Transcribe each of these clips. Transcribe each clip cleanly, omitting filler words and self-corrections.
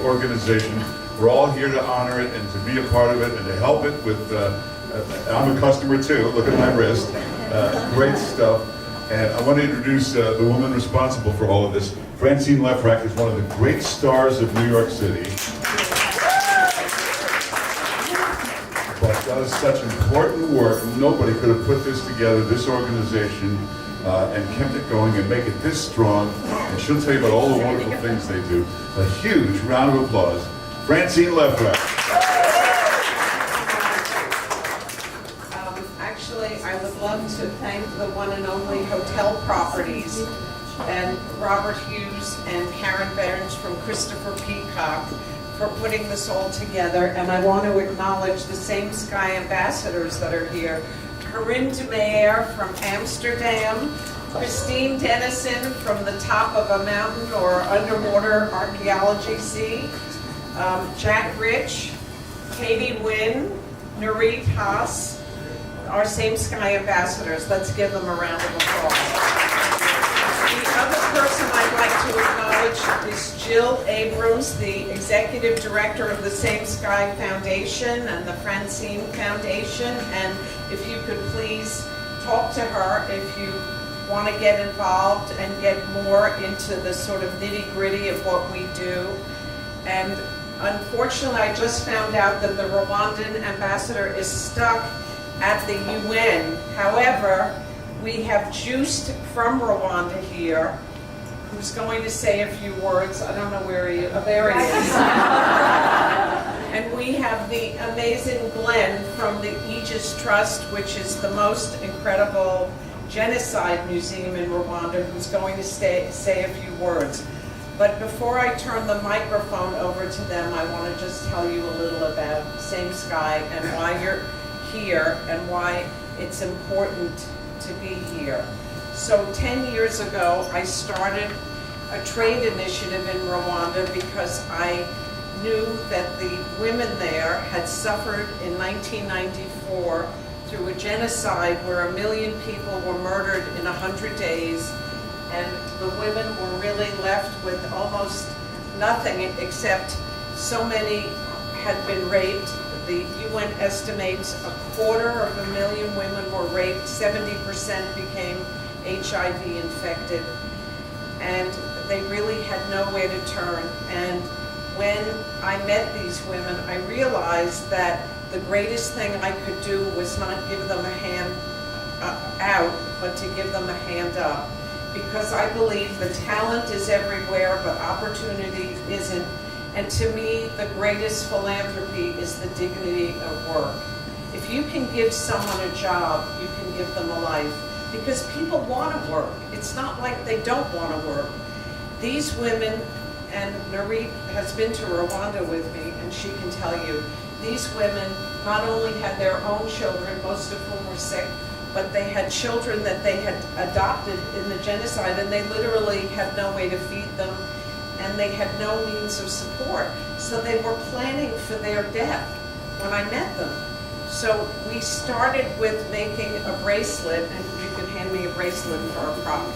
organization. We're all here to honor it and to be a part of it and to help it with, I'm a customer too, look at my wrist, great stuff. And I want to introduce the woman responsible for all of this. Francine Lefrak is one of the great stars of New York City, but does such important work. Nobody could have put this together, this organization, and kept it going and make it this strong. And she'll tell you about all the wonderful things they do. A huge round of applause. Francine Lefrak. Actually, I would love to thank the one and only Hotel Properties and Robert Hughes and Karen Burns from Christopher Peacock for putting this all together. And I want to acknowledge the Same Sky ambassadors that are here. Corinne de Meyer from Amsterdam, Christine Dennison from the top of a mountain or underwater archaeology sea, Jack Rich, Katie Wynn, Nurit Haas, our Same Sky ambassadors. Let's give them a round of applause. The other person I'd like to acknowledge is Jill Abrams, the Executive Director of the Same Sky Foundation and the Francine Foundation. And if you could please talk to her if you want to get involved and get more into the sort of nitty-gritty of what we do. And unfortunately, I just found out that the Rwandan ambassador is stuck at the UN. However, we have Juiced from Rwanda here, who's going to say a few words. I don't know where he is. Oh, there he is. And we have the amazing Glenn from the Aegis Trust, which is the most incredible genocide museum in Rwanda, who's going to say a few words. But before I turn the microphone over to them, I want to just tell you a little about Same Sky and why you're here and why it's important to be here. So 10 years ago, I started a trade initiative in Rwanda because I knew that the women there had suffered in 1994 through a genocide where 1 million people were murdered in 100 days, and the women were really left with almost nothing except so many had been raped. The UN estimates 250,000 women were raped, 70% became HIV infected, and they really had nowhere to turn. And when I met these women, I realized that the greatest thing I could do was not give them a hand out, but to give them a hand up. Because I believe the talent is everywhere, but opportunity isn't. And to me, the greatest philanthropy is the dignity of work. If you can give someone a job, you can give them a life. Because people want to work. It's not like they don't want to work. These women, and Nurit has been to Rwanda with me, and she can tell you, these women not only had their own children, most of whom were sick, but they had children that they had adopted in the genocide, and they literally had no way to feed them, and they had no means of support. So they were planning for their death when I met them. So we started with making a bracelet, and you can hand me a bracelet for a prop,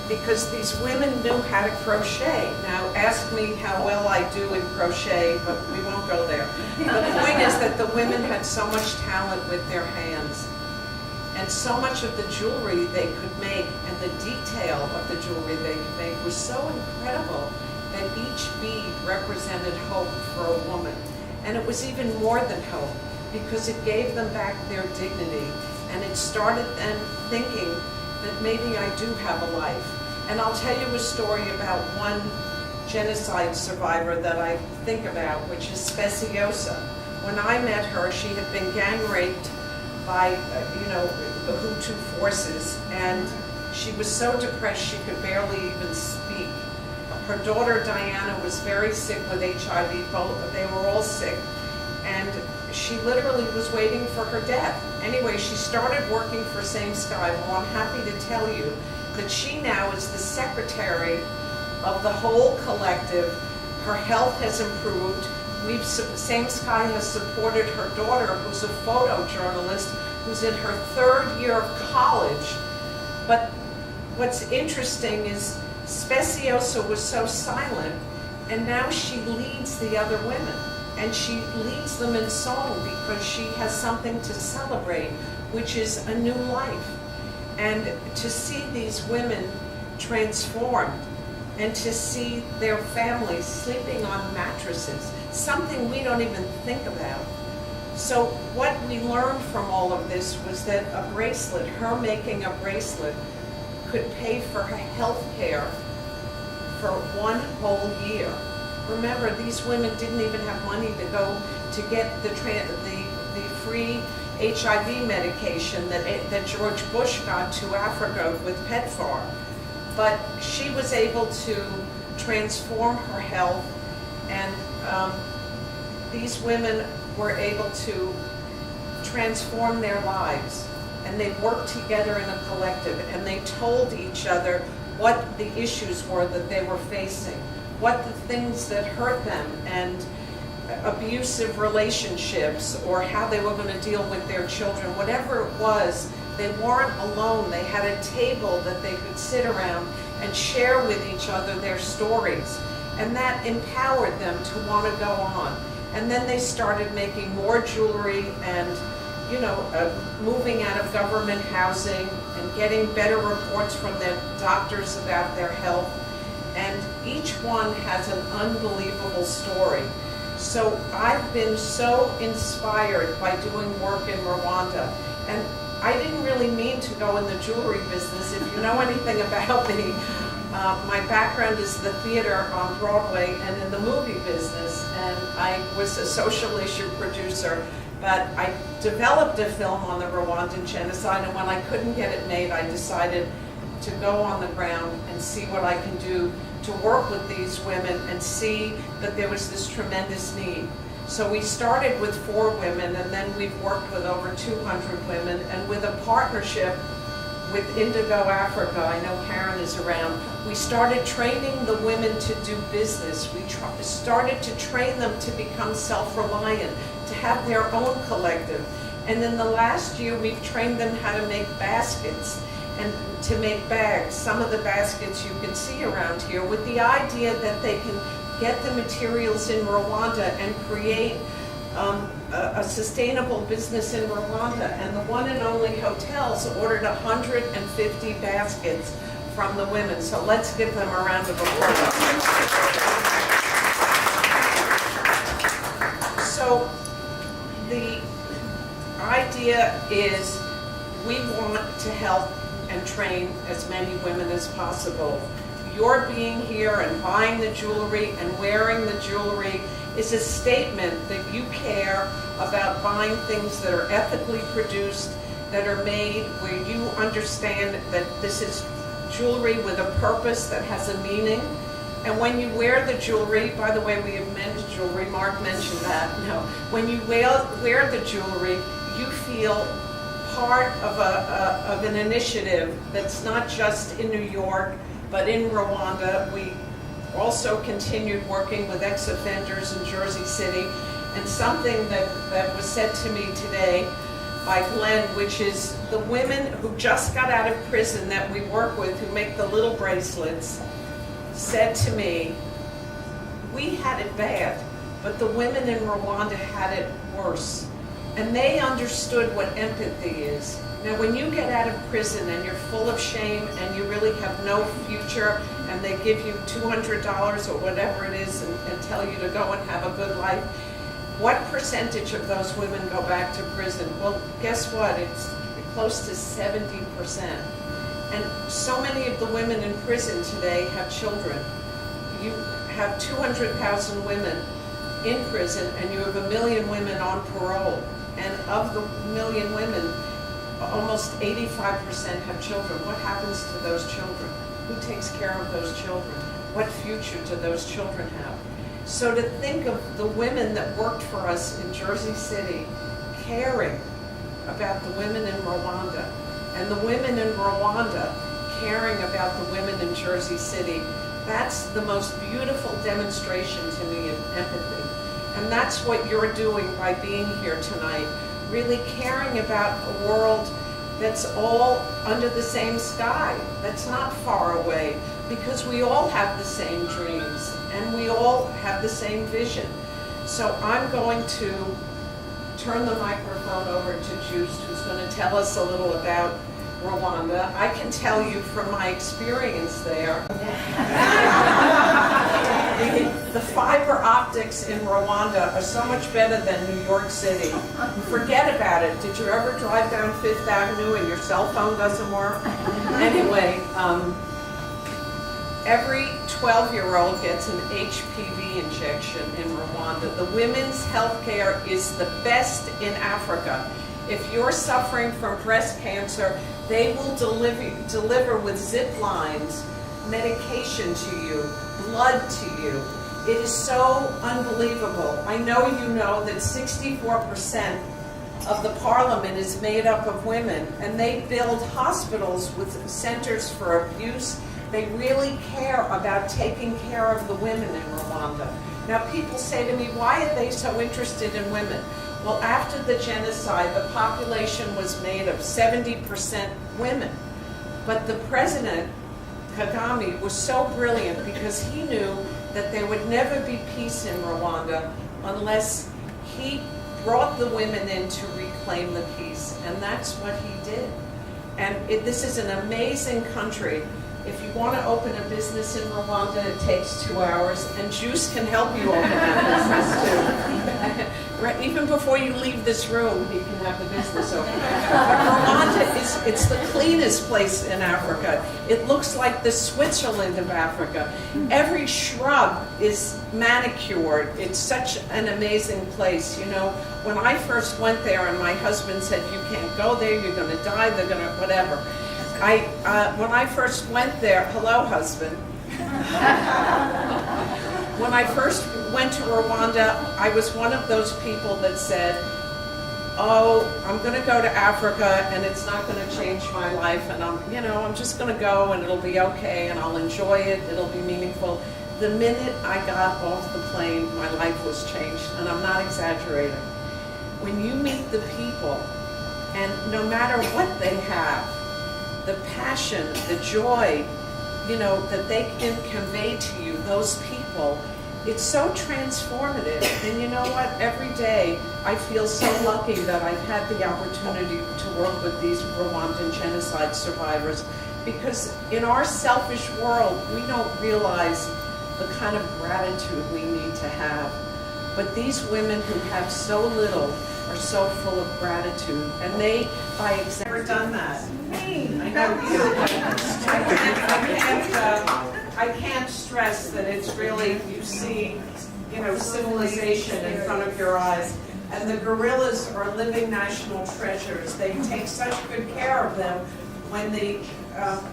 because these women knew how to crochet. Now ask me how well I do in crochet, but we won't go there. The point is that the women had so much talent with their hands. And so much of the jewelry they could make and the detail of the jewelry they could make was so incredible that each bead represented hope for a woman. And it was even more than hope, because it gave them back their dignity. And it started them thinking that maybe I do have a life. And I'll tell you a story about one genocide survivor that I think about, which is Speciosa. When I met her, she had been gang raped by, the Hutu forces, and she was so depressed she could barely even speak. Her daughter Diana was very sick with HIV, they were all sick, and she literally was waiting for her death. Anyway, she started working for Same Sky. Well, I'm happy to tell you that she now is the secretary of the whole collective. Her health has improved. Same Sky has supported her daughter, who's a photojournalist, who's in her 3rd year of college. But what's interesting is Speciosa was so silent, And now she leads the other women. And she leads them in song because she has something to celebrate, which is a new life. And to see these women transformed, and to see their families sleeping on mattresses, something we don't even think about. So what we learned from all of this was that a bracelet, her making a bracelet, could pay for her health care for 1 whole year. Remember, these women didn't even have money to go to get the free HIV medication that George Bush got to Africa with PEPFAR. But she was able to transform her health, and these women were able to transform their lives. And they worked together in a collective, and they told each other what the issues were that they were facing, what the things that hurt them, and abusive relationships, or how they were going to deal with their children. Whatever it was, they weren't alone. They had a table that they could sit around and share with each other their stories. And that empowered them to want to go on. And then they started making more jewelry and, moving out of government housing and getting better reports from their doctors about their health. And each one has an unbelievable story. So I've been so inspired by doing work in Rwanda. And I didn't really mean to go in the jewelry business. If you know anything about me, my background is the theater on Broadway and in the movie business. And I was a social issue producer, but I developed a film on the Rwandan genocide, and when I couldn't get it made, I decided to go on the ground and see what I can do to work with these women and see that there was this tremendous need. So we started with 4 women, and then we've worked with over 200 women, and with a partnership with Indigo Africa, I know Karen is around, we started training the women to do business. We started to train them to become self-reliant, to have their own collective. And in the last year, we've trained them how to make baskets and to make bags. Some of the baskets you can see around here, with the idea that they can get the materials in Rwanda and create a sustainable business in Rwanda. And the one and only hotels ordered 150 baskets from the women. So let's give them a round of applause. So the idea is we want to help and train as many women as possible. Your being here and buying the jewelry and wearing the jewelry is a statement that you care about buying things that are ethically produced, that are made where you understand that this is jewelry with a purpose that has a meaning. And when you wear the jewelry, by the way, we have men's jewelry, Mark mentioned that. No, when you wear the jewelry, you feel part of an initiative that's not just in New York, but in Rwanda. We also continued working with ex-offenders in Jersey City. And something that was said to me today by Glenn, which is the women who just got out of prison that we work with, who make the little bracelets, said to me, we had it bad, but the women in Rwanda had it worse. And they understood what empathy is. Now, when you get out of prison and you're full of shame and you really have no future, and they give you $200 or whatever it is and tell you to go and have a good life, what percentage of those women go back to prison? Well, guess what? It's close to 70%. And so many of the women in prison today have children. You have 200,000 women in prison, and you have 1 million women on parole. And of the 1 million women, almost 85% have children. What happens to those children? Who takes care of those children? What future do those children have? So to think of the women that worked for us in Jersey City caring about the women in Rwanda, and the women in Rwanda caring about the women in Jersey City, that's the most beautiful demonstration to me of empathy. And that's what you're doing by being here tonight, really caring about a world that's all under the same sky, that's not far away, because we all have the same dreams. and we all have the same vision. So I'm going to turn the microphone over to Just, who's going to tell us a little about Rwanda. I can tell you from my experience there, the fiber optics in Rwanda are so much better than New York City. Forget about it. Did you ever drive down Fifth Avenue and your cell phone doesn't work? Anyway, every 12-year-old gets an HPV injection in Rwanda. The women's health care is the best in Africa. If you're suffering from breast cancer, they will deliver with zip lines medication to you, blood to you. It is so unbelievable. I know you know that 64% of the parliament is made up of women, and they build hospitals with centers for abuse. They really care about taking care of the women in Rwanda. Now people say to me, why are they so interested in women? Well, after the genocide, the population was made of 70% women. But the president, Kagame, was so brilliant because he knew that there would never be peace in Rwanda unless he brought the women in to reclaim the peace. And that's what he did. And this is an amazing country. If you want to open a business in Rwanda, it takes 2 hours, and Juice can help you open that business too. Right, even before you leave this room, he can have the business open. Rwanda it's the cleanest place in Africa. It looks like the Switzerland of Africa. Every shrub is manicured. It's such an amazing place. You know, when I first went there, and my husband said, "You can't go there. You're going to die. They're going to whatever." When I first went there, hello, husband. When I first went to Rwanda, I was one of those people that said, "Oh, I'm going to go to Africa, and it's not going to change my life, and I'm just going to go, and it'll be okay, and I'll enjoy it. It'll be meaningful." The minute I got off the plane, my life was changed, and I'm not exaggerating. When you meet the people, and no matter what they have, the passion, the joy, that they can convey to you, those people, it's so transformative. And you know what? Every day I feel so lucky that I've had the opportunity to work with these Rwandan genocide survivors, because in our selfish world, we don't realize the kind of gratitude we need to have. But these women who have so little are so full of gratitude, and they, by example, never done that. I know you. I can't stress that it's really, you see, civilization in front of your eyes. And the gorillas are living national treasures. They take such good care of them. When the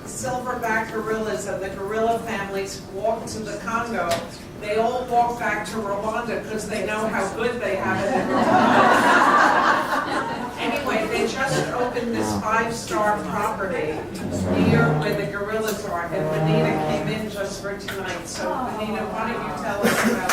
silverback gorillas and the gorilla families walk to the Congo, they all walk back to Rwanda because they know how good they have it in Rwanda. Anyway, they just opened this 5-star property near where the gorillas are, and Benita came in just for tonight. So Benita, why don't you tell us about